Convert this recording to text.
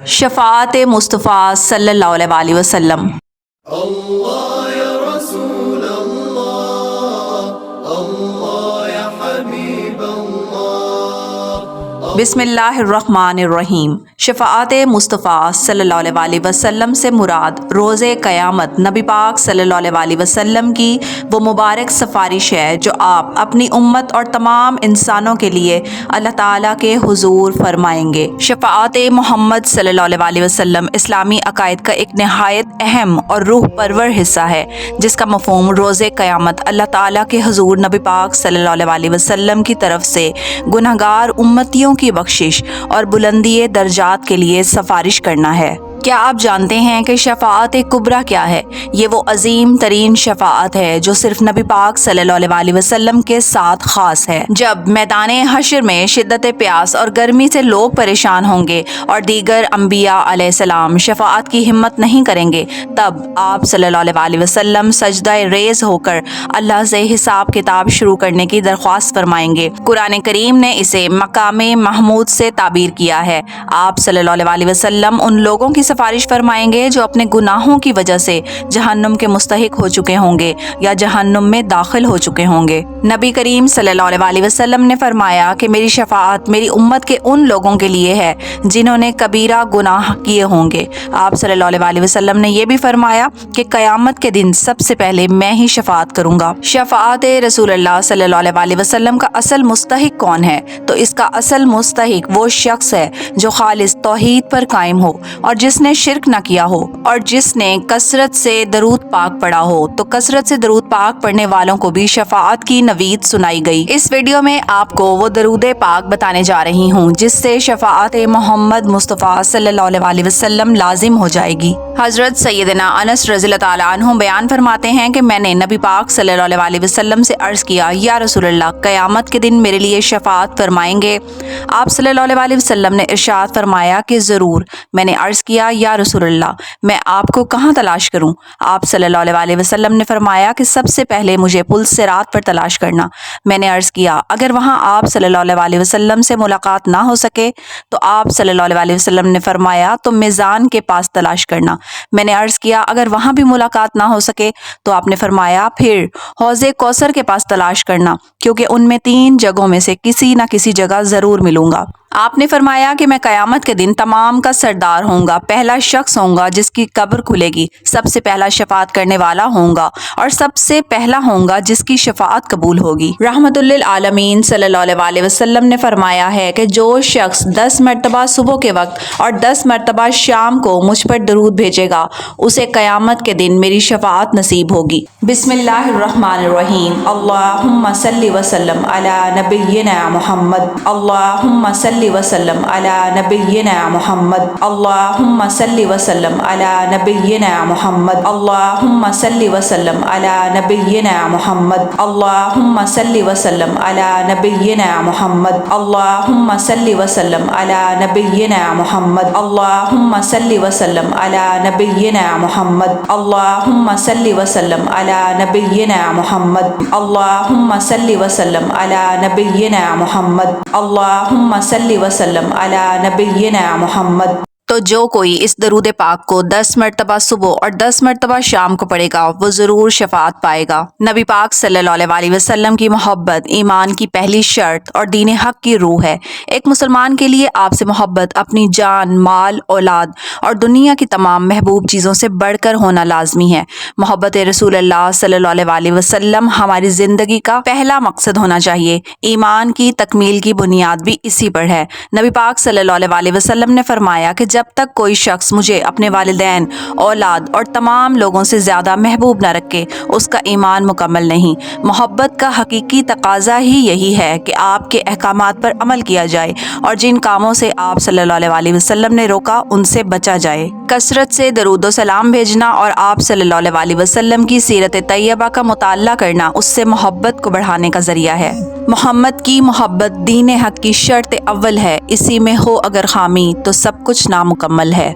شفاعت مصطفیٰ صلی اللہ علیہ وسلم۔ اللہ یا رسول اللہ، اللہ یا حبیب اللہ۔ بسم اللہ الرحمن الرحیم۔ شفاعت مصطفیٰ صلی اللہ علیہ وسلم سے مراد روز قیامت نبی پاک صلی اللہ علیہ وسلم کی وہ مبارک سفارش ہے جو آپ اپنی امت اور تمام انسانوں کے لیے اللہ تعالیٰ کے حضور فرمائیں گے۔ شفاعت محمد صلی اللہ علیہ وسلم اسلامی عقائد کا ایک نہایت اہم اور روح پرور حصہ ہے، جس کا مفہوم روز قیامت اللہ تعالیٰ کے حضور نبی پاک صلی اللہ علیہ وسلم کی طرف سے گنہگار امتیوں کی بخشش اور بلندی درجات کے لیے سفارش کرنا ہے۔ کیا آپ جانتے ہیں کہ شفاعت کبریٰ کیا ہے؟ یہ وہ عظیم ترین شفاعت ہے جو صرف نبی پاک صلی اللہ علیہ وسلم کے ساتھ خاص ہے۔ جب میدان حشر میں شدت پیاس اور گرمی سے لوگ پریشان ہوں گے اور دیگر انبیاء علیہ السلام شفاعت کی ہمت نہیں کریں گے، تب آپ صلی اللہ علیہ وسلم سجدہ ریز ہو کر اللہ سے حساب کتاب شروع کرنے کی درخواست فرمائیں گے۔ قرآن کریم نے اسے مقام محمود سے تعبیر کیا ہے۔ آپ صلی اللہ علیہ وسلم ان لوگوں کی سفارش فرمائیں گے جو اپنے گناہوں کی وجہ سے جہنم کے مستحق ہو چکے ہوں گے یا جہنم میں داخل ہو چکے ہوں گے۔ نبی کریم صلی اللہ علیہ وسلم نے فرمایا کہ میری شفاعت میری امت کے ان لوگوں کے لیے ہے جنہوں نے کبیرہ گناہ کیے ہوں گے۔ آپ صلی اللہ علیہ وسلم نے یہ بھی فرمایا کہ قیامت کے دن سب سے پہلے میں ہی شفاعت کروں گا۔ شفاعت رسول اللہ صلی اللہ علیہ وسلم کا اصل مستحق کون ہے؟ تو اس کا اصل مستحق وہ شخص ہے جو خالص توحید پر قائم ہو اور جس نے شرک نہ کیا ہو اور جس نے کثرت سے درود پاک پڑھا ہو۔ تو کثرت سے درود پاک پڑھنے والوں کو بھی شفاعت کی نوید سنائی گئی۔ اس ویڈیو میں آپ کو وہ درود پاک بتانے جا رہی ہوں جس سے شفاعت محمد مصطفیٰ صلی اللہ علیہ وسلم لازم ہو جائے گی۔ حضرت سیدنا انس رضی اللہ تعالیٰ عنہ بیان فرماتے ہیں کہ میں نے نبی پاک صلی اللہ علیہ وسلم سے عرض کیا، یا رسول اللہ، قیامت کے دن میرے لیے شفاعت فرمائیں گے؟ آپ صلی اللہ علیہ وسلم نے ارشاد فرمایا کہ ضرور۔ میں نے عرض کیا، یا رسول اللہ، میں آپ کو کہاں تلاش کروں؟ آپ صلی اللہ علیہ وسلم نے فرمایا کہ سب سے پہلے مجھے پل صراط پر تلاش کرنا۔ میں نے عرض کیا، اگر وہاں آپ صلی اللہ علیہ وسلم سے ملاقات نہ ہو سکے تو آپ صلی اللہ علیہ وسلم نے فرمایا تو میزان کے پاس تلاش کرنا۔ میں نے عرض کیا، اگر وہاں بھی ملاقات نہ ہو سکے تو آپ نے فرمایا پھر حوض کوثر کے پاس تلاش کرنا، کیونکہ ان میں 3 جگہوں میں سے کسی نہ کسی جگہ ضرور ملوں گا۔ آپ نے فرمایا کہ میں قیامت کے دن تمام کا سردار ہوں گا، پہلا شخص ہوں گا جس کی قبر کھلے گی، سب سے پہلا شفاعت کرنے والا ہوں گا اور سب سے پہلا ہوں گا جس کی شفاعت قبول ہوگی۔ رحمت للعالمین صلی اللہ علیہ وسلم نے فرمایا ہے کہ جو شخص 10 مرتبہ صبح کے وقت اور 10 مرتبہ شام کو مجھ پر درود بھیجے گا اسے قیامت کے دن میری شفاعت نصیب ہوگی۔ بسم اللہ الرحمن الرحیم۔ اللہم صلی وسلم علی نبینا محمد، اللہم صلی وسلم علی نبینا محمد، اللہم صلی وسلم علی نبینا محمد، اللہم صلی وسلم علی نبینا محمد، اللہم صلی وسلم علی نبینا محمد، اللہم صلی وسلم علی نبینا محمد، اللہم صلی وسلم علی نبینا محمد، اللہم صلی وسلم علی نبینا محمد، اللہم صلی وسلم علی نبینا محمد، اللہم صلی وسلم علی نبینا محمد۔ تو جو کوئی اس درود پاک کو 10 مرتبہ صبح اور 10 مرتبہ شام کو پڑھے گا وہ ضرور شفاعت پائے گا۔ نبی پاک صلی اللہ علیہ وسلم کی محبت ایمان کی پہلی شرط اور دین حق کی روح ہے۔ ایک مسلمان کے لیے آپ سے محبت اپنی جان، مال، اولاد اور دنیا کی تمام محبوب چیزوں سے بڑھ کر ہونا لازمی ہے۔ محبت رسول اللہ صلی اللہ علیہ وسلم ہماری زندگی کا پہلا مقصد ہونا چاہیے۔ ایمان کی تکمیل کی بنیاد بھی اسی پر ہے۔ نبی پاک صلی اللہ علیہ وسلم نے فرمایا کہ جب تک کوئی شخص مجھے اپنے والدین، اولاد اور تمام لوگوں سے زیادہ محبوب نہ رکھے اس کا ایمان مکمل نہیں۔ محبت کا حقیقی تقاضا ہی یہی ہے کہ آپ کے احکامات پر عمل کیا جائے اور جن کاموں سے آپ صلی اللہ علیہ وسلم نے روکا ان سے بچا جائے۔ کثرت سے درود و سلام بھیجنا اور آپ صلی اللہ علیہ وسلم کی سیرت طیبہ کا مطالعہ کرنا اس سے محبت کو بڑھانے کا ذریعہ ہے۔ محمد کی محبت دین حق کی شرط اول ہے، اسی میں ہو اگر خامی تو سب کچھ نامکمل ہے۔